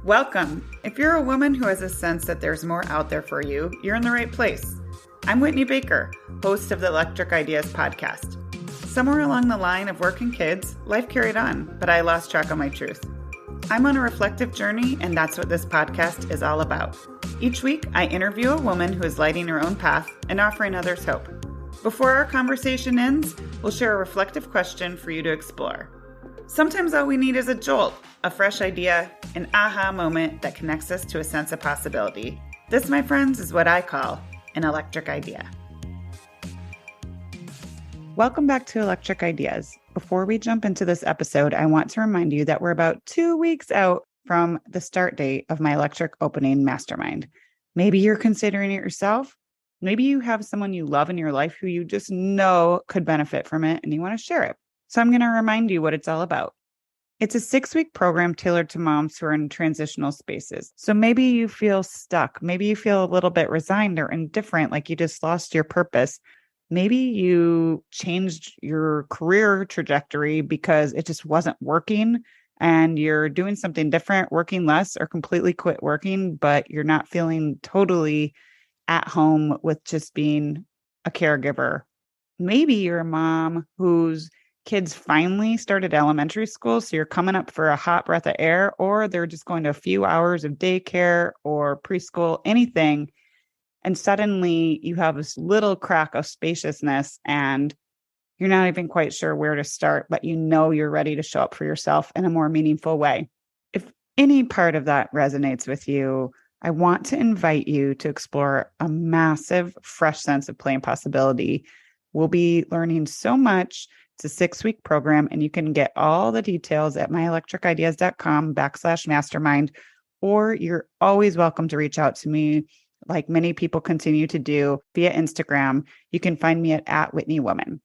Welcome. If you're a woman who has a sense that there's more out there for you, you're in the right place. I'm Whitney Baker, host of the Electric Ideas podcast. Somewhere along the line of work and kids, life carried on, but I lost track of my truth. I'm on a reflective journey, and that's what this podcast is all about. Each week, I interview a woman who is lighting her own path and offering others hope. Before our conversation ends, we'll share a reflective question for you to explore. Sometimes all we need is a jolt, a fresh idea, an aha moment that connects us to a sense of possibility. This, my friends, is what I call an electric idea. Welcome back to Electric Ideas. Before we jump into this episode, I want to remind you that we're about 2 weeks out from the start date of my Electric Opening Mastermind. Maybe you're considering it yourself. Maybe you have someone you love in your life who you just know could benefit from it and you want to share it. So I'm going to remind you what it's all about. It's a 6-week program tailored to moms who are in transitional spaces. So maybe you feel stuck. Maybe you feel a little bit resigned or indifferent, like you just lost your purpose. Maybe you changed your career trajectory because it just wasn't working and you're doing something different, working less or completely quit working, but you're not feeling totally at home with just being a caregiver. Maybe you're a mom whose kids finally started elementary school, so you're coming up for a hot breath of air, or they're just going to a few hours of daycare or preschool, anything. And suddenly you have this little crack of spaciousness and you're not even quite sure where to start, but you know you're ready to show up for yourself in a more meaningful way. If any part of that resonates with you, I want to invite you to explore a massive, fresh sense of play and possibility. We'll be learning so much. It's a 6-week program, and you can get all the details at myelectricideas.com/mastermind, or you're always welcome to reach out to me, like many people continue to do, via Instagram. You can find me at @WhitneyWoman.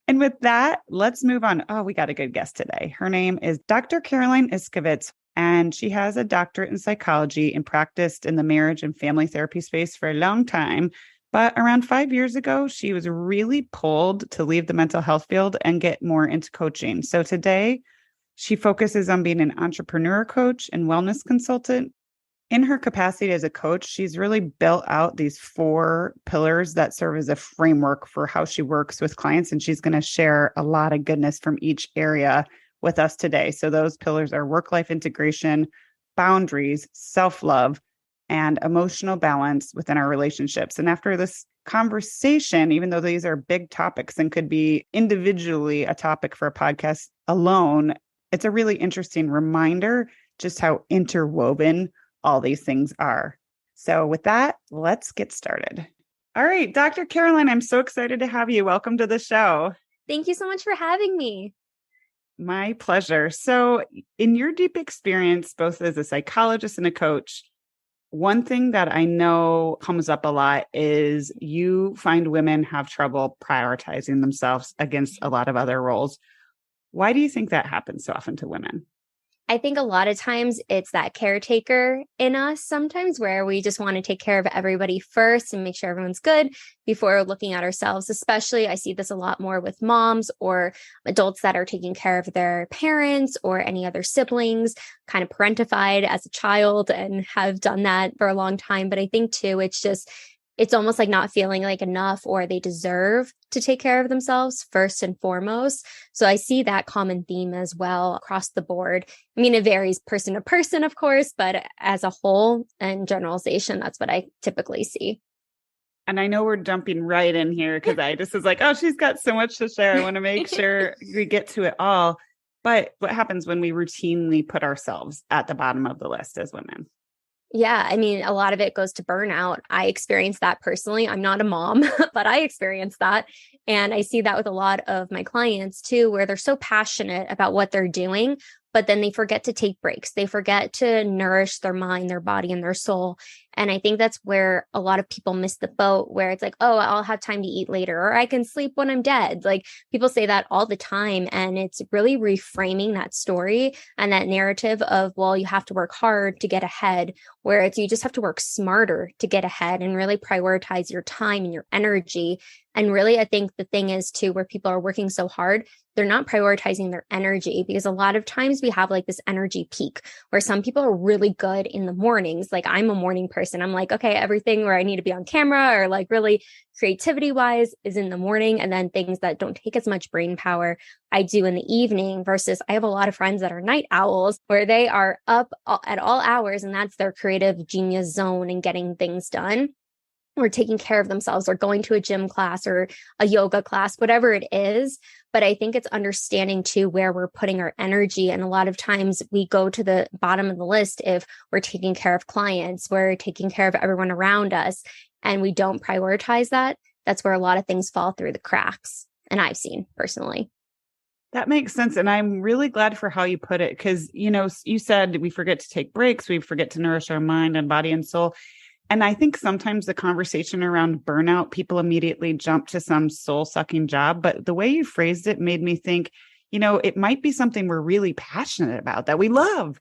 And with that, let's move on. Oh, we got a good guest today. Her name is Dr. Caroline Iscovitz, and she has a doctorate in psychology and practiced in the marriage and family therapy space for a long time. But around 5 years ago, she was really pulled to leave the mental health field and get more into coaching. So today, she focuses on being an entrepreneur coach and wellness consultant. In her capacity as a coach, she's really built out these 4 pillars that serve as a framework for how she works with clients. And she's going to share a lot of goodness from each area with us today. So those pillars are work-life integration, boundaries, self-love, and emotional balance within our relationships. And after this conversation, even though these are big topics and could be individually a topic for a podcast alone, it's a really interesting reminder just how interwoven all these things are. So with that, let's get started. All right, Dr. Caroline, I'm so excited to have you. Welcome to the show. Thank you so much for having me. My pleasure. So in your deep experience, both as a psychologist and a coach, one thing that I know comes up a lot is you find women have trouble prioritizing themselves against a lot of other roles. Why do you think that happens so often to women? I think a lot of times it's that caretaker in us sometimes where we just want to take care of everybody first and make sure everyone's good before looking at ourselves. Especially, I see this a lot more with moms or adults that are taking care of their parents or any other siblings, kind of parentified as a child and have done that for a long time. But I think too, it's almost like not feeling like enough or they deserve to take care of themselves first and foremost. So I see that common theme as well across the board. I mean, it varies person to person, of course, but as a whole and generalization, that's what I typically see. And I know we're jumping right in here because I just was like, oh, she's got so much to share. I want to make sure we get to it all. But what happens when we routinely put ourselves at the bottom of the list as women? Yeah, I mean, a lot of it goes to burnout. I experienced that personally. I'm not a mom, but I experienced that. And I see that with a lot of my clients too, where they're so passionate about what they're doing, but then they forget to take breaks. They forget to nourish their mind, their body, and their soul. And I think that's where a lot of people miss the boat, where it's like, oh, I'll have time to eat later, or I can sleep when I'm dead. Like people say that all the time. And it's really reframing that story and that narrative of, well, you have to work hard to get ahead, where it's you just have to work smarter to get ahead and really prioritize your time and your energy. And really, I think the thing is too, where people are working so hard, they're not prioritizing their energy, because a lot of times we have like this energy peak where some people are really good in the mornings. Like I'm a morning person. I'm like, okay, everything where I need to be on camera or like really creativity wise is in the morning. And then things that don't take as much brain power, I do in the evening, versus I have a lot of friends that are night owls where they are up at all hours and that's their creative genius zone and getting things done, or taking care of themselves, or going to a gym class or a yoga class, whatever it is. But I think it's understanding too where we're putting our energy. And a lot of times we go to the bottom of the list if we're taking care of clients, we're taking care of everyone around us, and we don't prioritize that. That's where a lot of things fall through the cracks. And I've seen personally. That makes sense. And I'm really glad for how you put it, because, you said we forget to take breaks, we forget to nourish our mind and body and soul. And I think sometimes the conversation around burnout, people immediately jump to some soul-sucking job. But the way you phrased it made me think, it might be something we're really passionate about, that we love,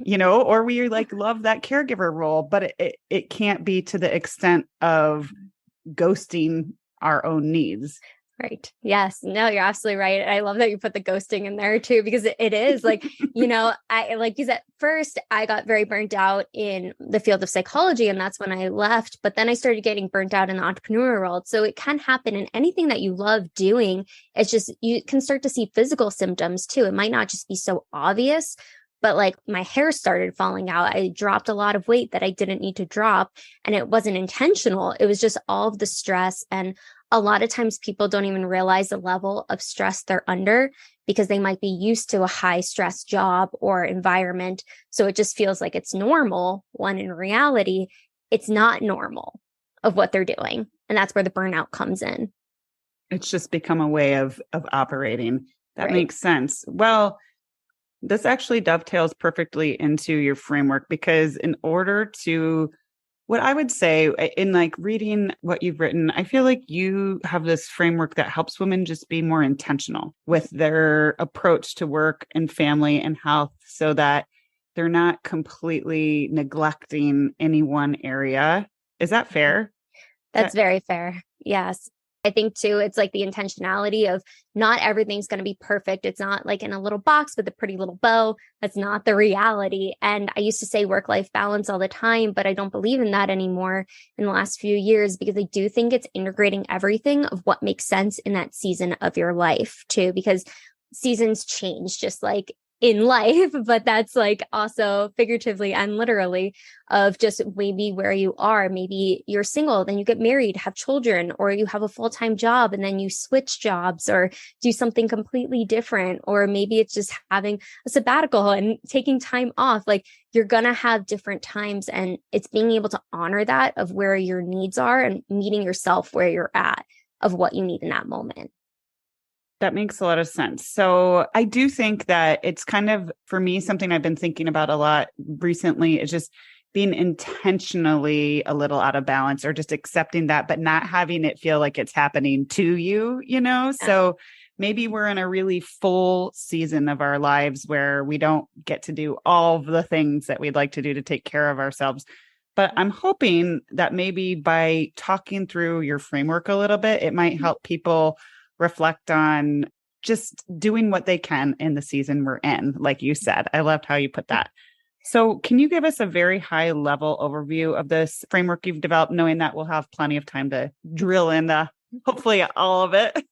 or we like love that caregiver role, but it can't be to the extent of ghosting our own needs. Right. Yes. No, you're absolutely right. I love that you put the ghosting in there too, because it is like, I like you said, first, I got very burnt out in the field of psychology, and that's when I left. But then I started getting burnt out in the entrepreneur world. So it can happen in anything that you love doing. It's just, you can start to see physical symptoms too. It might not just be so obvious, but like my hair started falling out. I dropped a lot of weight that I didn't need to drop, and it wasn't intentional. It was just all of the stress. And a lot of times people don't even realize the level of stress they're under, because they might be used to a high stress job or environment. So it just feels like it's normal, when in reality, it's not normal of what they're doing. And that's where the burnout comes in. It's just become a way of operating. That Right. makes sense. Well, this actually dovetails perfectly into your framework, because in order to, what I would say in like reading what you've written, I feel like you have this framework that helps women just be more intentional with their approach to work and family and health, so that they're not completely neglecting any one area. Is that fair? That's very fair. Yes. I think too, it's like the intentionality of not everything's going to be perfect. It's not like in a little box with a pretty little bow. That's not the reality. And I used to say work-life balance all the time, but I don't believe in that anymore in the last few years, because I do think it's integrating everything of what makes sense in that season of your life too, because seasons change just like in life, but that's like also figuratively and literally of just maybe where you are. Maybe you're single, then you get married, have children, or you have a full-time job and then you switch jobs or do something completely different. Or maybe it's just having a sabbatical and taking time off. Like you're going to have different times, and it's being able to honor that of where your needs are and meeting yourself where you're at of what you need in that moment. That makes a lot of sense. So I do think that it's kind of, for me, something I've been thinking about a lot recently is just being intentionally a little out of balance, or just accepting that, but not having it feel like it's happening to you, So maybe we're in a really full season of our lives where we don't get to do all of the things that we'd like to do to take care of ourselves. But I'm hoping that maybe by talking through your framework a little bit, it might help people reflect on just doing what they can in the season we're in. Like you said, I loved how you put that. So can you give us a very high level overview of this framework you've developed, knowing that we'll have plenty of time to drill into hopefully all of it?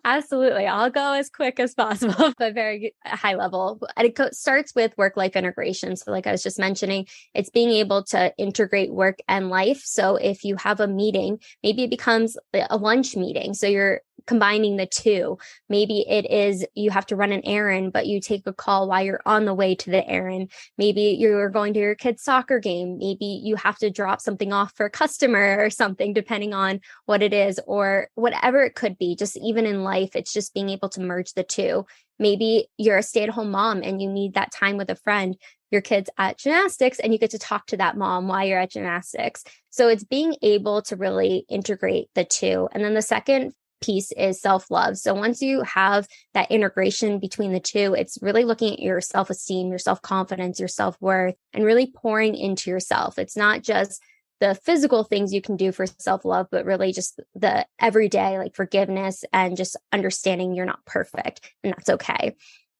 Absolutely. I'll go as quick as possible, but very high level. And it starts with work-life integration. So like I was just mentioning, it's being able to integrate work and life. So if you have a meeting, maybe it becomes a lunch meeting. So you're combining the two. Maybe it is you have to run an errand, but you take a call while you're on the way to the errand. Maybe you're going to your kid's soccer game. Maybe you have to drop something off for a customer or something, depending on what it is, or whatever it could be. Just even in life, it's just being able to merge the two. Maybe you're a stay-at-home mom and you need that time with a friend. your kids at gymnastics and you get to talk to that mom while you're at gymnastics. So it's being able to really integrate the two. And then the second piece is self-love. So once you have that integration between the two, it's really looking at your self-esteem, your self-confidence, your self-worth, and really pouring into yourself. It's not just the physical things you can do for self-love, but really just the everyday, like forgiveness and just understanding you're not perfect and that's okay.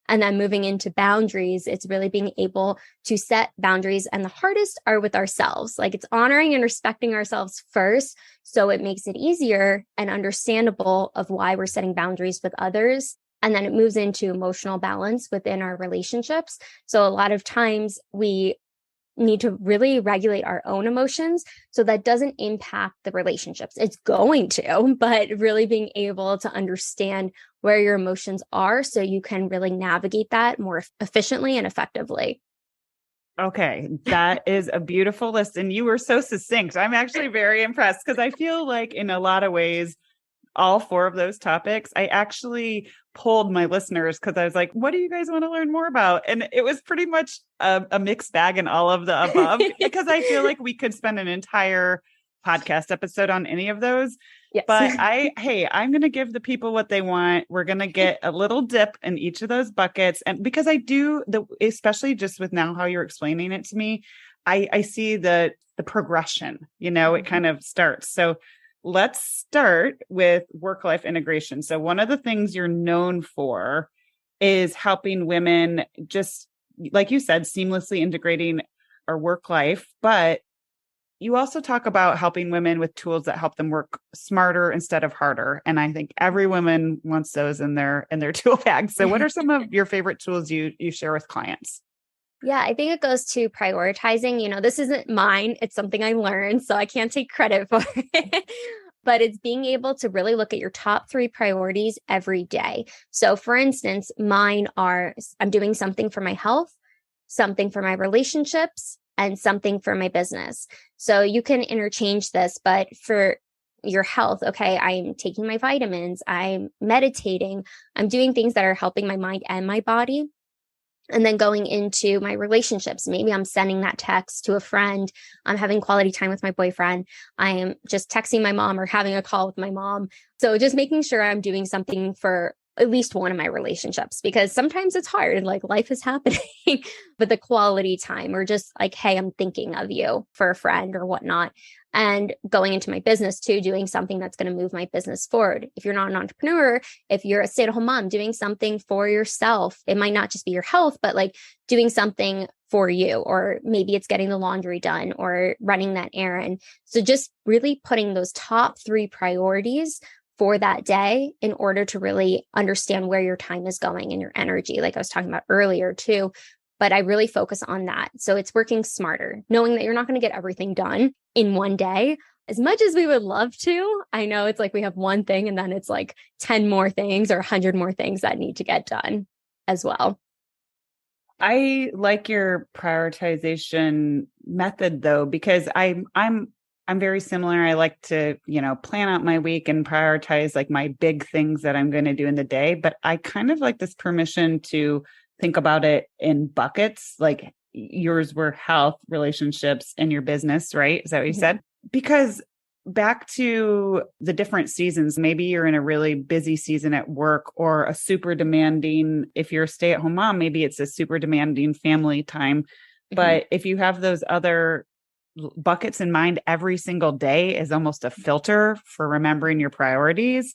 And then moving into boundaries, it's really being able to set boundaries. And the hardest are with ourselves. Like it's honoring and respecting ourselves first. So it makes it easier and understandable of why we're setting boundaries with others. And then it moves into emotional balance within our relationships. So a lot of times we need to really regulate our own emotions so that doesn't impact the relationships. It's going to, but really being able to understand where your emotions are so you can really navigate that more efficiently and effectively. Okay, that is a beautiful list. And you were so succinct. I'm actually very impressed because I feel like in a lot of ways, all four of those topics, I actually polled my listeners because I was like, what do you guys want to learn more about? And it was pretty much a mixed bag in all of the above because I feel like we could spend an entire podcast episode on any of those. Yes. But I'm going to give the people what they want. We're going to get a little dip in each of those buckets. And because I do especially just with now how you're explaining it to me, I see the progression, it kind of starts. So let's start with work-life integration. So one of the things you're known for is helping women just, like you said, seamlessly integrating our work life, but you also talk about helping women with tools that help them work smarter instead of harder. And I think every woman wants those in their tool bag. So what are some of your favorite tools you share with clients? Yeah, I think it goes to prioritizing. This isn't mine. It's something I learned, so I can't take credit for it. But it's being able to really look at your top 3 priorities every day. So for instance, mine are, I'm doing something for my health, something for my relationships, and something for my business. So you can interchange this, but for your health, okay, I'm taking my vitamins, I'm meditating, I'm doing things that are helping my mind and my body. And then going into my relationships, maybe I'm sending that text to a friend. I'm having quality time with my boyfriend. I am just texting my mom or having a call with my mom. So just making sure I'm doing something for at least one of my relationships, because sometimes it's hard, like life is happening, but the quality time or just like, hey, I'm thinking of you for a friend or whatnot. And going into my business too, doing something that's going to move my business forward. If you're not an entrepreneur, if you're a stay-at-home mom, doing something for yourself, it might not just be your health, but like doing something for you, or maybe it's getting the laundry done or running that errand. So just really putting those top 3 priorities for that day in order to really understand where your time is going and your energy, like I was talking about earlier too. But I really focus on that. So it's working smarter, knowing that you're not going to get everything done in one day. As much as we would love to, I know it's like we have one thing and then it's like 10 more things or 100 more things that need to get done as well. I like your prioritization method though, because I'm very similar. I like to, plan out my week and prioritize like my big things that I'm going to do in the day. But I kind of like this permission to think about it in buckets, like yours were health, relationships, and your business, right? Is that what you said? Because back to the different seasons, maybe you're in a really busy season at work or a super demanding, if you're a stay-at-home mom, maybe it's a super demanding family time. But if you have those other buckets in mind, every single day is almost a filter for remembering your priorities.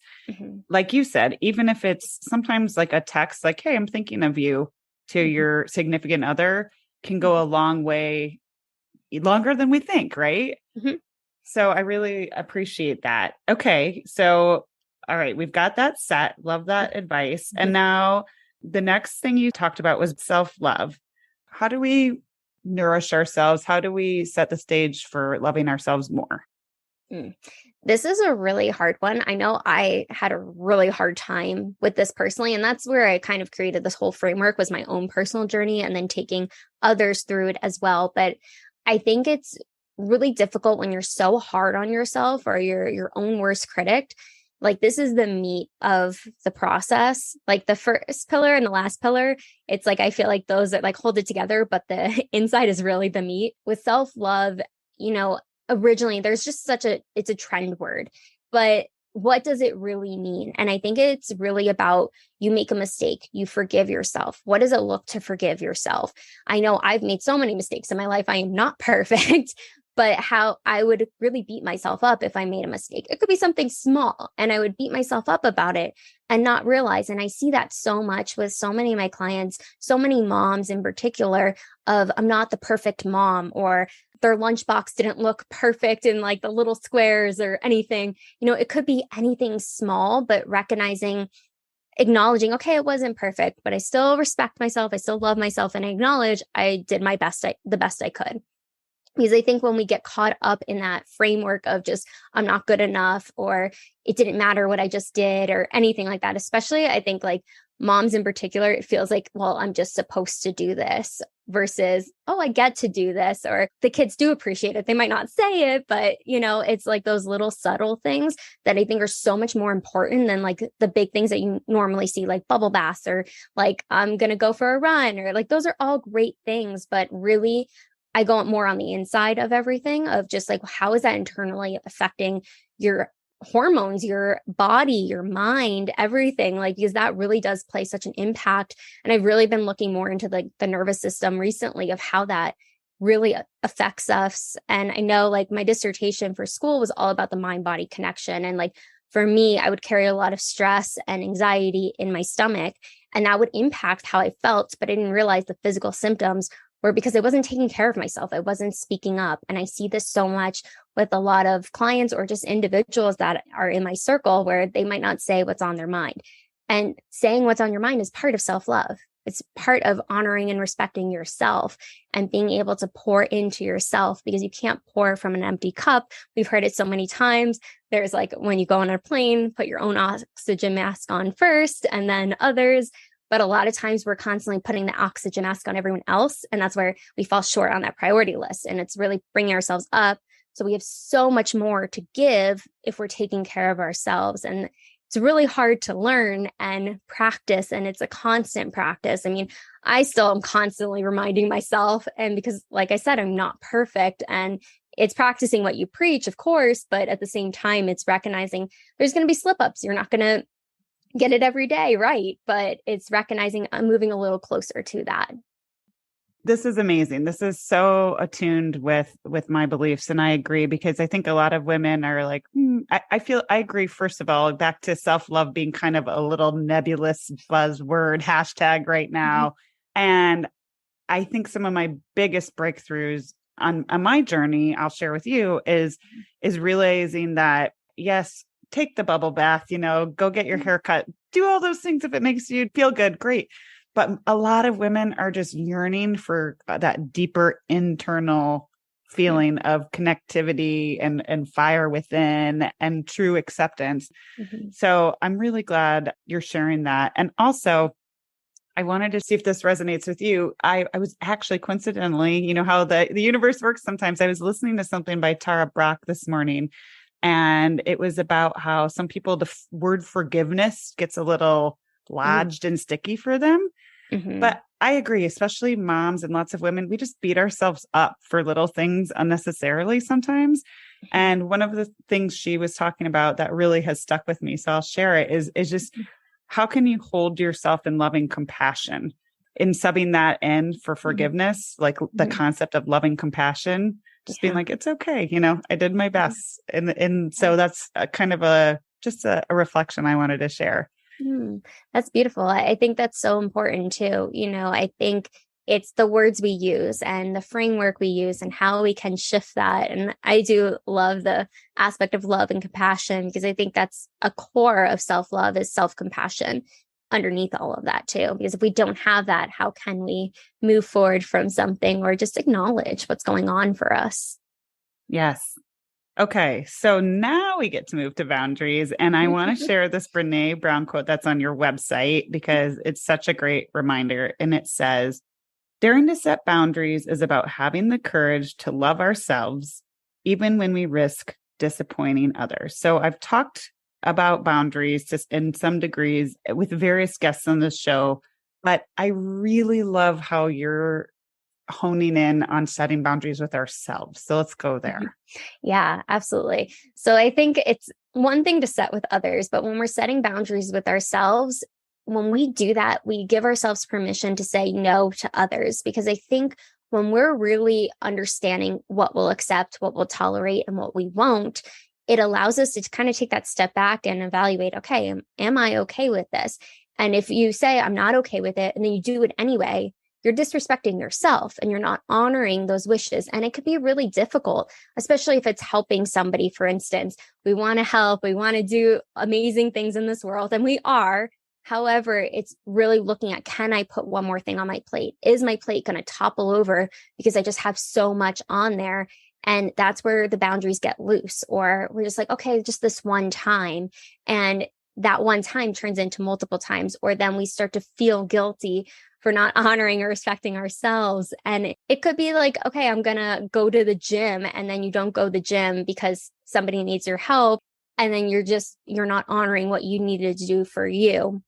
Like you said, even if it's sometimes like a text, like, hey, I'm thinking of you to your significant other, can go a long way, longer than we think, right? So I really appreciate that. Okay. So, all right, we've got that set. Love that advice. And now the next thing you talked about was self-love. How do we nourish ourselves? How do we set the stage for loving ourselves more? This is a really hard one. I know I had a really hard time with this personally, and that's where I kind of created this whole framework, was my own personal journey and then taking others through it as well. But I think it's really difficult when you're so hard on yourself or you're your own worst critic. Like, this is the meat of the process. Like the first pillar and the last pillar, it's like, I feel like those that like hold it together, but the inside is really the meat. With self-love, originally there's just it's a trend word, but what does it really mean? And I think it's really about, you make a mistake, you forgive yourself. What does it look to forgive yourself? I know I've made so many mistakes in my life. I am not perfect, but how I would really beat myself up if I made a mistake. It could be something small, and I would beat myself up about it and not realize. And I see that so much with so many of my clients, so many moms in particular, of I'm not the perfect mom, or their lunchbox didn't look perfect in like the little squares or anything. It could be anything small, but acknowledging, okay, it wasn't perfect, but I still respect myself. I still love myself, and I acknowledge I did my best, the best I could. Because I think when we get caught up in that framework of just, I'm not good enough, or it didn't matter what I just did, or anything like that, especially I think like moms in particular, it feels like, well, I'm just supposed to do this, versus, oh, I get to do this, or the kids do appreciate it. They might not say it, but it's like those little subtle things that I think are so much more important than like the big things that you normally see, like bubble baths, or like, I'm going to go for a run, or like, those are all great things, but really, I go more on the inside of everything, of just like, how is that internally affecting your hormones, your body, your mind, everything, like, because that really does play such an impact. And I've really been looking more into the nervous system recently, of how that really affects us. And I know like my dissertation for school was all about the mind-body connection. And like, for me, I would carry a lot of stress and anxiety in my stomach, and that would impact how I felt, but I didn't realize the physical symptoms were because I wasn't taking care of myself. I wasn't speaking up. And I see this so much with a lot of clients, or just individuals that are in my circle, where they might not say what's on their mind. And saying what's on your mind is part of self-love. It's part of honoring and respecting yourself, and being able to pour into yourself, because you can't pour from an empty cup. We've heard it so many times. There's like, when you go on a plane, put your own oxygen mask on first, and then others. But a lot of times we're constantly putting the oxygen mask on everyone else. And that's where we fall short on that priority list. And it's really bringing ourselves up. So we have so much more to give if we're taking care of ourselves. And it's really hard to learn and practice. And it's a constant practice. I mean, I still am constantly reminding myself. And because, like I said, I'm not perfect. And it's practicing what you preach, of course. But at the same time, it's recognizing there's going to be slip ups. You're not going to get it every day, right? But it's recognizing I'm moving a little closer to that. This is amazing. This is so attuned with my beliefs. And I agree, because I think a lot of women are like, I agree. First of all, back to self-love being kind of a little nebulous buzzword hashtag right now. Mm-hmm. And I think some of my biggest breakthroughs on my journey, I'll share with you, is realizing that, yes, take the bubble bath, go get your hair cut, do all those things. If it makes you feel good, great. But a lot of women are just yearning for that deeper internal feeling of connectivity and fire within and true acceptance. Mm-hmm. So I'm really glad you're sharing that. And also, I wanted to see if this resonates with you. I was actually coincidentally, how the universe works sometimes. I was listening to something by Tara Brach this morning. And it was about how some people, the word forgiveness gets a little lodged and sticky for them. Mm-hmm. But I agree, especially moms and lots of women, we just beat ourselves up for little things unnecessarily sometimes. Mm-hmm. And one of the things she was talking about that really has stuck with me, so I'll share it, is just how can you hold yourself in loving compassion? In subbing that in for forgiveness, like the concept of loving compassion, just being like, it's okay. I did my best. And so that's a kind of a reflection I wanted to share. That's beautiful. I think that's so important too. I think it's the words we use and the framework we use and how we can shift that. And I do love the aspect of love and compassion, because I think that's a core of self-love, is self-compassion underneath all of that too. Because if we don't have that, how can we move forward from something, or just acknowledge what's going on for us? Yes. Okay. So now we get to move to boundaries. And I want to share this Brene Brown quote that's on your website, because it's such a great reminder. And it says, daring to set boundaries is about having the courage to love ourselves, even when we risk disappointing others. So I've talked about boundaries just in some degrees with various guests on this show, but I really love how you're honing in on setting boundaries with ourselves. So let's go there. Yeah, absolutely. So I think it's one thing to set with others, but when we're setting boundaries with ourselves, when we do that, we give ourselves permission to say no to others, because I think when we're really understanding what we'll accept, what we'll tolerate, and what we won't, it allows us to kind of take that step back and evaluate, okay, am I okay with this? And if you say, I'm not okay with it, and then you do it anyway, you're disrespecting yourself and you're not honoring those wishes. And it could be really difficult, especially if it's helping somebody. For instance, we want to help, we want to do amazing things in this world, and we are. However, it's really looking at, can I put one more thing on my plate? Is my plate going to topple over because I just have so much on there? And that's where the boundaries get loose, or we're just like, okay, just this one time. And that one time turns into multiple times, or then we start to feel guilty for not honoring or respecting ourselves. And it could be like, okay, I'm going to go to the gym, and then you don't go to the gym because somebody needs your help. And then you're not honoring what you needed to do for you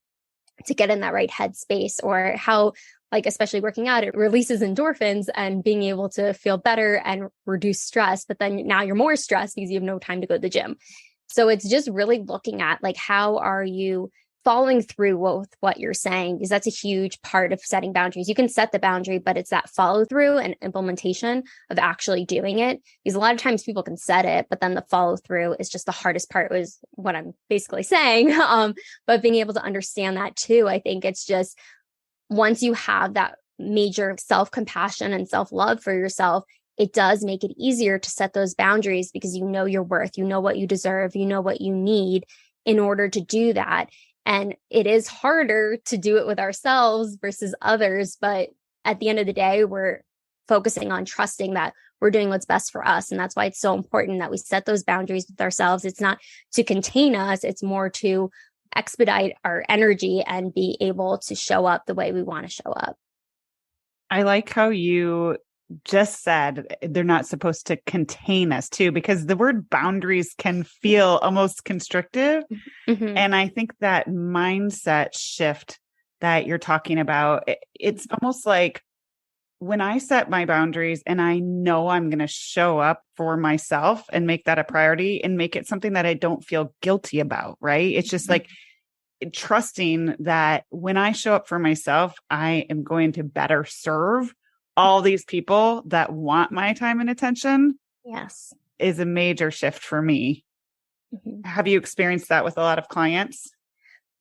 to get in that right headspace, or how, like, especially working out, it releases endorphins and being able to feel better and reduce stress. But then now you're more stressed because you have no time to go to the gym. So it's just really looking at, like, how are you following through with what you're saying? Because that's a huge part of setting boundaries. You can set the boundary, but it's that follow through and implementation of actually doing it. Because a lot of times people can set it, but then the follow through is just the hardest part, was what I'm basically saying. But being able to understand that too, I think it's just, once you have that major self-compassion and self-love for yourself, it does make it easier to set those boundaries, because you know your worth, you know what you deserve, you know what you need in order to do that. And it is harder to do it with ourselves versus others. But at the end of the day, we're focusing on trusting that we're doing what's best for us. And that's why it's so important that we set those boundaries with ourselves. It's not to contain us. It's more to expedite our energy and be able to show up the way we want to show up. I like how you just said they're not supposed to contain us too, because the word boundaries can feel almost constrictive. Mm-hmm. And I think that mindset shift that you're talking about, it's almost like when I set my boundaries and I know I'm going to show up for myself and make that a priority and make it something that I don't feel guilty about, right? It's just like trusting that when I show up for myself, I am going to better serve all these people that want my time and attention. Yes. Is a major shift for me. Mm-hmm. Have you experienced that with a lot of clients?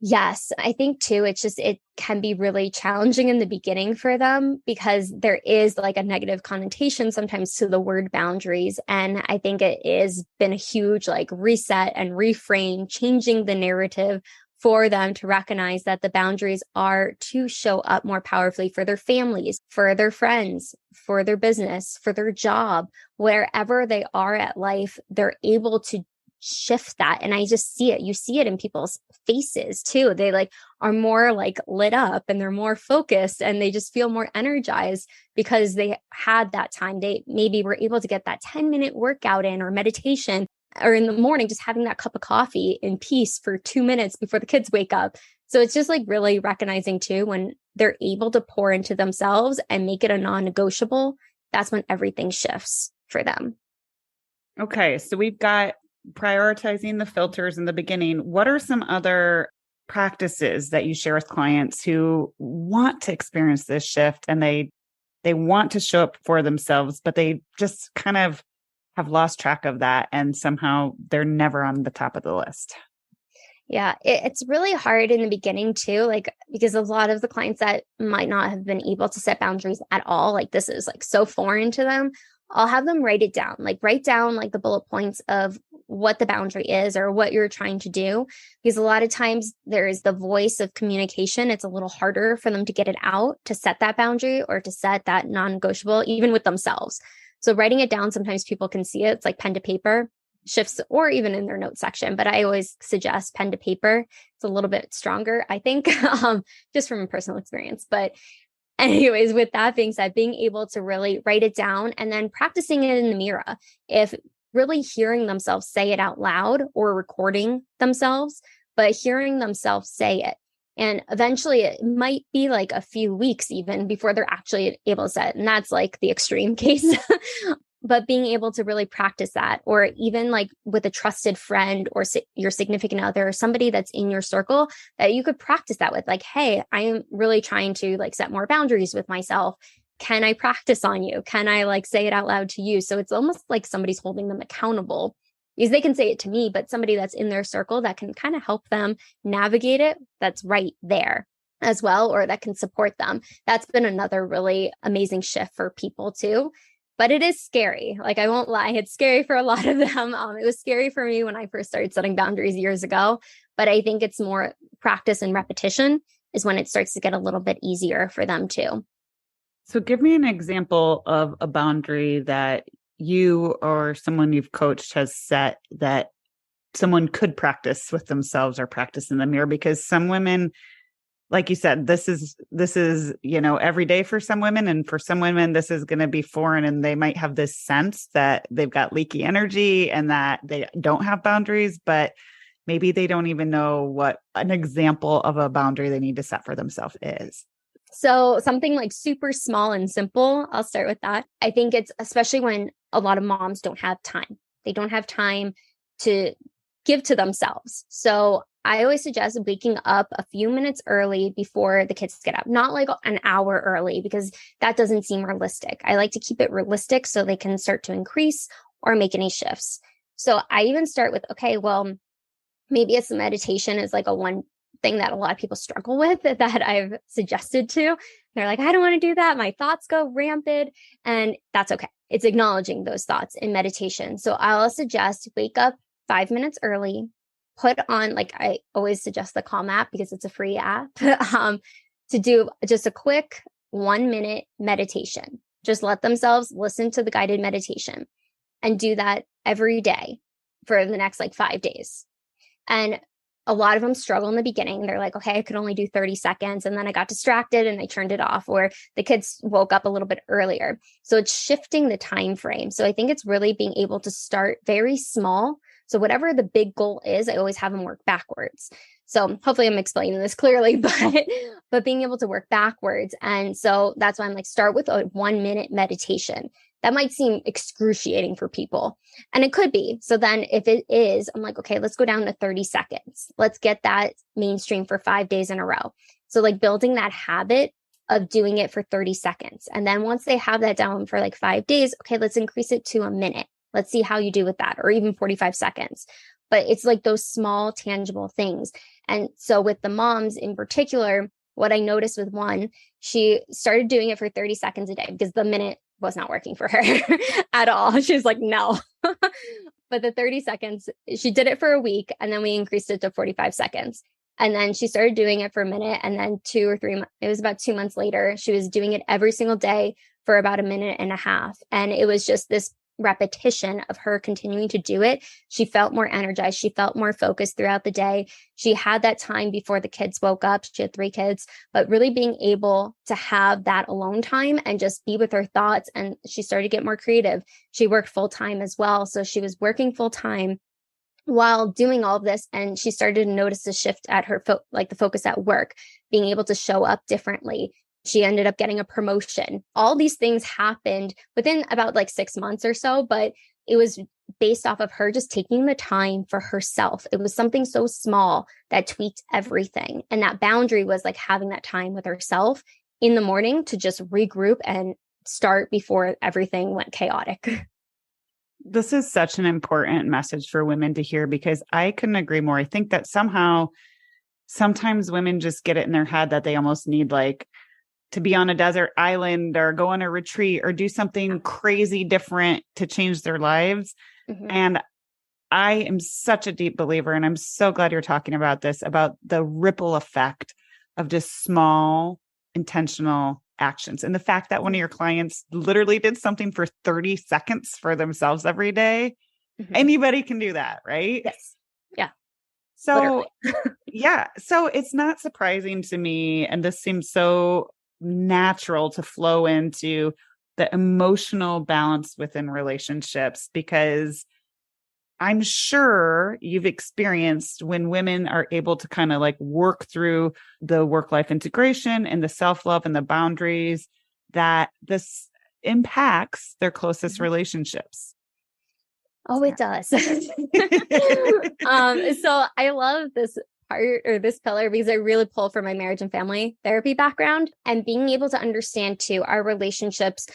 Yes, I think too, it can be really challenging in the beginning for them, because there is like a negative connotation sometimes to the word boundaries. And I think it has been a huge like reset and reframe, changing the narrative for them to recognize that the boundaries are to show up more powerfully for their families, for their friends, for their business, for their job, wherever they are at life, they're able to shift that. And I just see it. You see it in people's faces too. They like are more like lit up, and they're more focused, and they just feel more energized because they had that time. They maybe were able to get that 10-minute workout in, or meditation, or in the morning, just having that cup of coffee in peace for 2 minutes before the kids wake up. So it's just like really recognizing too, when they're able to pour into themselves and make it a non-negotiable, that's when everything shifts for them. Okay. So we've got prioritizing the filters in the beginning. What are some other practices that you share with clients who want to experience this shift and they want to show up for themselves, but they just kind of have lost track of that, and somehow they're never on the top of the list? Yeah, it's really hard in the beginning too, like, because a lot of the clients that might not have been able to set boundaries at all, like this is like so foreign to them, I'll have them write down like the bullet points of what the boundary is or what you're trying to do. Because a lot of times there is the voice of communication. It's a little harder for them to get it out, to set that boundary or to set that non-negotiable, even with themselves. So writing it down, sometimes people can see it. It's like pen to paper shifts, or even in their notes section. But I always suggest pen to paper. It's a little bit stronger, I think, just from a personal experience. But anyways, with that being said, being able to really write it down and then practicing it in the mirror. If really hearing themselves say it out loud or recording themselves, but hearing themselves say it. And eventually it might be like a few weeks even before they're actually able to say it. And that's like the extreme case. But being able to really practice that, or even like with a trusted friend or your significant other or somebody that's in your circle that you could practice that with, like, hey, I am really trying to like set more boundaries with myself. Can I practice on you? Can I like say it out loud to you? So it's almost like somebody's holding them accountable, because they can say it to me, but somebody that's in their circle that can kind of help them navigate it, that's right there as well, or that can support them. That's been another really amazing shift for people too. But it is scary. Like, I won't lie. It's scary for a lot of them. It was scary for me when I first started setting boundaries years ago. But I think it's more practice and repetition is when it starts to get a little bit easier for them too. So give me an example of a boundary that you or someone you've coached has set that someone could practice with themselves or practice in the mirror. Because some women, like you said, this is, every day for some women. And for some women, this is going to be foreign, and they might have this sense that they've got leaky energy and that they don't have boundaries, but maybe they don't even know what an example of a boundary they need to set for themselves is. So something like super small and simple, I'll start with that. I think it's especially when a lot of moms don't have time. They don't have time to give to themselves. So I always suggest waking up a few minutes early before the kids get up, not like an hour early, because that doesn't seem realistic. I like to keep it realistic so they can start to increase or make any shifts. So I even start with, okay, well, maybe it's meditation is like a one thing that a lot of people struggle with that I've suggested to. They're like, I don't want to do that. My thoughts go rampant, and that's okay. It's acknowledging those thoughts in meditation. So I'll suggest wake up 5 minutes early, put on, like, I always suggest the Calm app because it's a free app, to do just a quick 1 minute meditation. Just let themselves listen to the guided meditation and do that every day for the next like 5 days. And a lot of them struggle in the beginning. They're like, okay, I could only do 30 seconds. And then I got distracted and I turned it off, or the kids woke up a little bit earlier. So it's shifting the time frame. So I think it's really being able to start very small. So whatever the big goal is, I always have them work backwards. So hopefully I'm explaining this clearly, but being able to work backwards. And so that's why I'm like, start with a 1 minute meditation. That might seem excruciating for people, and it could be. So then if it is, I'm like, okay, let's go down to 30 seconds. Let's get that mainstream for 5 days in a row. So like building that habit of doing it for 30 seconds. And then once they have that down for like 5 days, okay, let's increase it to a minute. Let's see how you do with that, or even 45 seconds. But it's like those small, tangible things. And so with the moms in particular, what I noticed with one, she started doing it for 30 seconds a day because the minute was not working for her at all. She was like, no. But the 30 seconds, she did it for a week, and then we increased it to 45 seconds. And then she started doing it for a minute, and then 2 or 3 months, it was about 2 months later, she was doing it every single day for about a minute and a half. And it was just this repetition of her continuing to do it. She felt more energized. She felt more focused throughout the day. She had that time before the kids woke up. She had 3 kids, but really being able to have that alone time and just be with her thoughts. And she started to get more creative. She worked full time as well. So she was working full time while doing all of this. And she started to notice a shift at her, like the focus at work, being able to show up differently. She ended up getting a promotion. All these things happened within about like 6 months or so, but it was based off of her just taking the time for herself. It was something so small that tweaked everything. And that boundary was like having that time with herself in the morning to just regroup and start before everything went chaotic. This is such an important message for women to hear, because I couldn't agree more. I think that sometimes women just get it in their head that they almost need like to be on a desert island or go on a retreat or do something crazy different to change their lives. Mm-hmm. And I am such a deep believer, and I'm so glad you're talking about this, about the ripple effect of just small, intentional actions. And the fact that one of your clients literally did something for 30 seconds for themselves every day. Mm-hmm. Anybody can do that, right? Yes. Yeah. So, yeah. So it's not surprising to me. And this seems so natural to flow into the emotional balance within relationships, because I'm sure you've experienced when women are able to kind of like work through the work-life integration and the self-love and the boundaries, that this impacts their closest relationships. Oh, it does. So I love this part or this pillar because I really pull from my marriage and family therapy background, and being able to understand too, our relationships,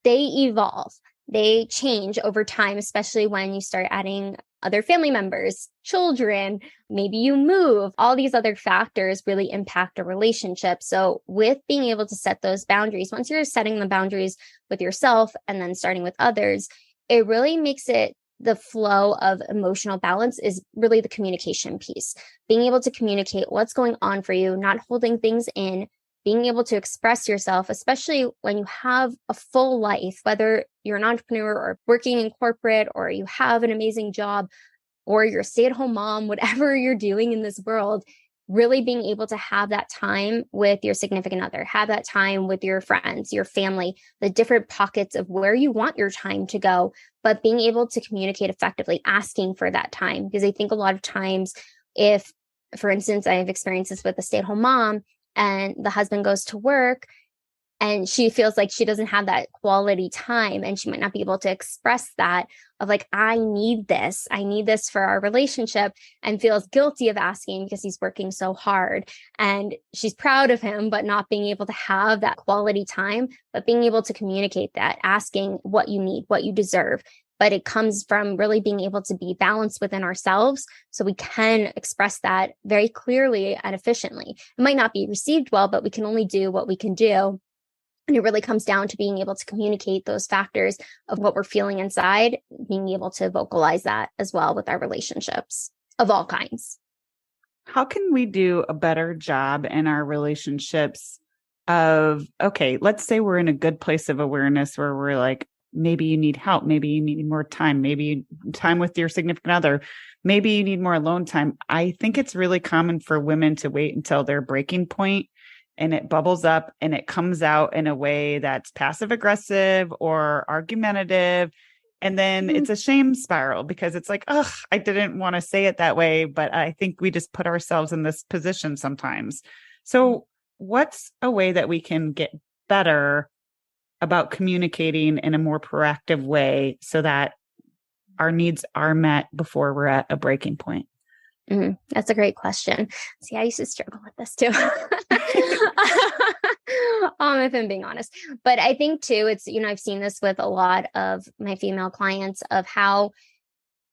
they evolve, they change over time, especially when you start adding other family members, children, maybe you move, all these other factors really impact a relationship. So with being able to set those boundaries, once you're setting the boundaries with yourself and then starting with others, it really makes it the flow of emotional balance is really the communication piece. Being able to communicate what's going on for you, not holding things in, being able to express yourself, especially when you have a full life, whether you're an entrepreneur or working in corporate, or you have an amazing job, or you're a stay-at-home mom, whatever you're doing in this world, really being able to have that time with your significant other, have that time with your friends, your family, the different pockets of where you want your time to go, but being able to communicate effectively, asking for that time. Because I think a lot of times if, for instance, I have experienced this with a stay-at-home mom and the husband goes to work and she feels like she doesn't have that quality time, and she might not be able to express that of like, I need this for our relationship, and feels guilty of asking because he's working so hard, and she's proud of him, but not being able to have that quality time, but being able to communicate that, asking what you need, what you deserve. But it comes from really being able to be balanced within ourselves so we can express that very clearly and efficiently. It might not be received well, but we can only do what we can do. And it really comes down to being able to communicate those factors of what we're feeling inside, being able to vocalize that as well with our relationships of all kinds. How can we do a better job in our relationships of, okay, let's say we're in a good place of awareness where we're like, maybe you need help, maybe you need more time, maybe time with your significant other, maybe you need more alone time. I think it's really common for women to wait until their breaking point and it bubbles up and it comes out in a way that's passive aggressive or argumentative. And then it's a shame spiral because it's like, oh, I didn't want to say it that way, but I think we just put ourselves in this position sometimes. So what's a way that we can get better about communicating in a more proactive way so that our needs are met before we're at a breaking point? That's a great question. See, I used to struggle with this too. If I'm being honest, but I think too, it's, I've seen this with a lot of my female clients of how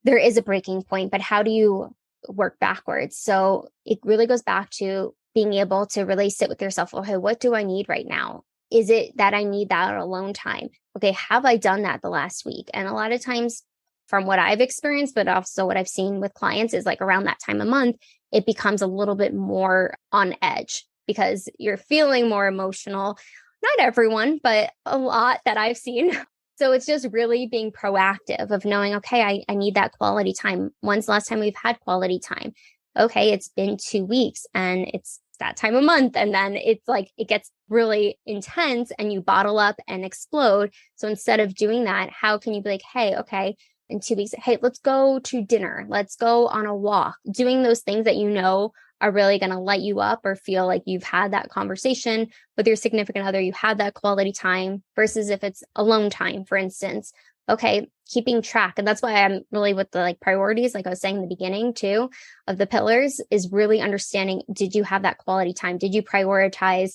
there is a breaking point, but how do you work backwards? So it really goes back to being able to really sit with yourself. Okay, what do I need right now? Is it that I need that alone time? Okay, have I done that the last week? And a lot of times from what I've experienced, but also what I've seen with clients is like around that time of month, it becomes a little bit more on edge because you're feeling more emotional. Not everyone, but a lot that I've seen. So it's just really being proactive of knowing, okay, I need that quality time. When's the last time we've had quality time? Okay, it's been 2 weeks and it's that time of month. And then it's like, it gets really intense and you bottle up and explode. So instead of doing that, how can you be like, hey, okay, in 2 weeks, hey, let's go to dinner. Let's go on a walk. Doing those things that are really going to light you up or feel like you've had that conversation with your significant other, you had that quality time versus if it's alone time, for instance. Okay, keeping track. And that's why I'm really with the like priorities, like I was saying in the beginning too, of the pillars is really understanding, did you have that quality time? Did you prioritize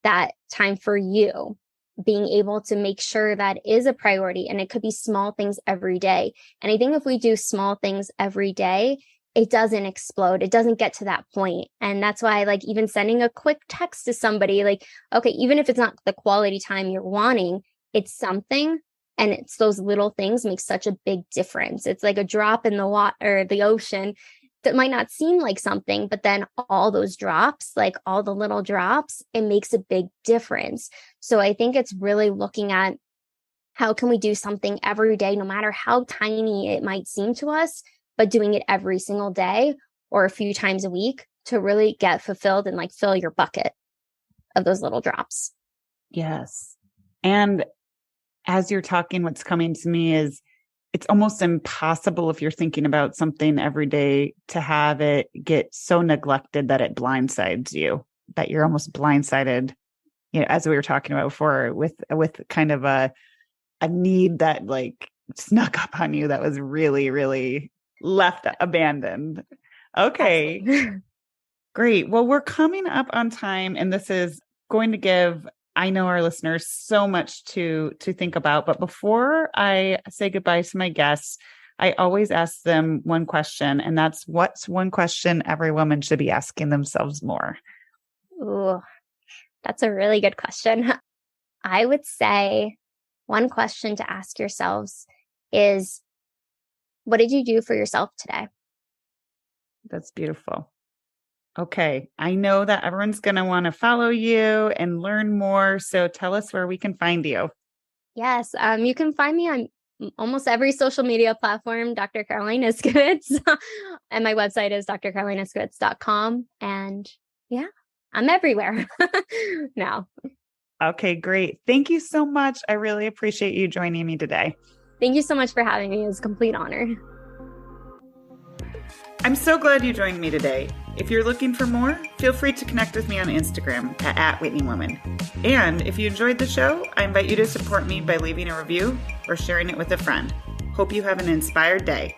that time for you? Being able to make sure that is a priority, and it could be small things every day. And I think if we do small things every day, it doesn't explode. It doesn't get to that point. And that's why like even sending a quick text to somebody, like, okay, even if it's not the quality time you're wanting, it's something. And it's those little things make such a big difference. It's like a drop in the water, the ocean that might not seem like something, but then all those drops, like all the little drops, it makes a big difference. So I think it's really looking at how can we do something every day, no matter how tiny it might seem to us, but doing it every single day or a few times a week to really get fulfilled and like fill your bucket of those little drops. Yes. And as you're talking, what's coming to me is it's almost impossible if you're thinking about something every day to have it get so neglected that it blindsides you, that you're almost blindsided, as we were talking about before, with kind of a need that like snuck up on you that was really, really left abandoned. Okay. Great. Well, we're coming up on time, and this is going to give, I know, our listeners so much to think about. But before I say goodbye to my guests, I always ask them one question, and that's, what's one question every woman should be asking themselves more? Ooh, that's a really good question. I would say one question to ask yourselves is, what did you do for yourself today? That's beautiful. Okay. I know that everyone's going to want to follow you and learn more. So tell us where we can find you. Yes. You can find me on almost every social media platform, Dr. Caroline Iscovitz. And my website is drcarolineiscovitz.com. And yeah, I'm everywhere now. Okay, great. Thank you so much. I really appreciate you joining me today. Thank you so much for having me. It was a complete honor. I'm so glad you joined me today. If you're looking for more, feel free to connect with me on Instagram at @WhitneyWoman. And if you enjoyed the show, I invite you to support me by leaving a review or sharing it with a friend. Hope you have an inspired day.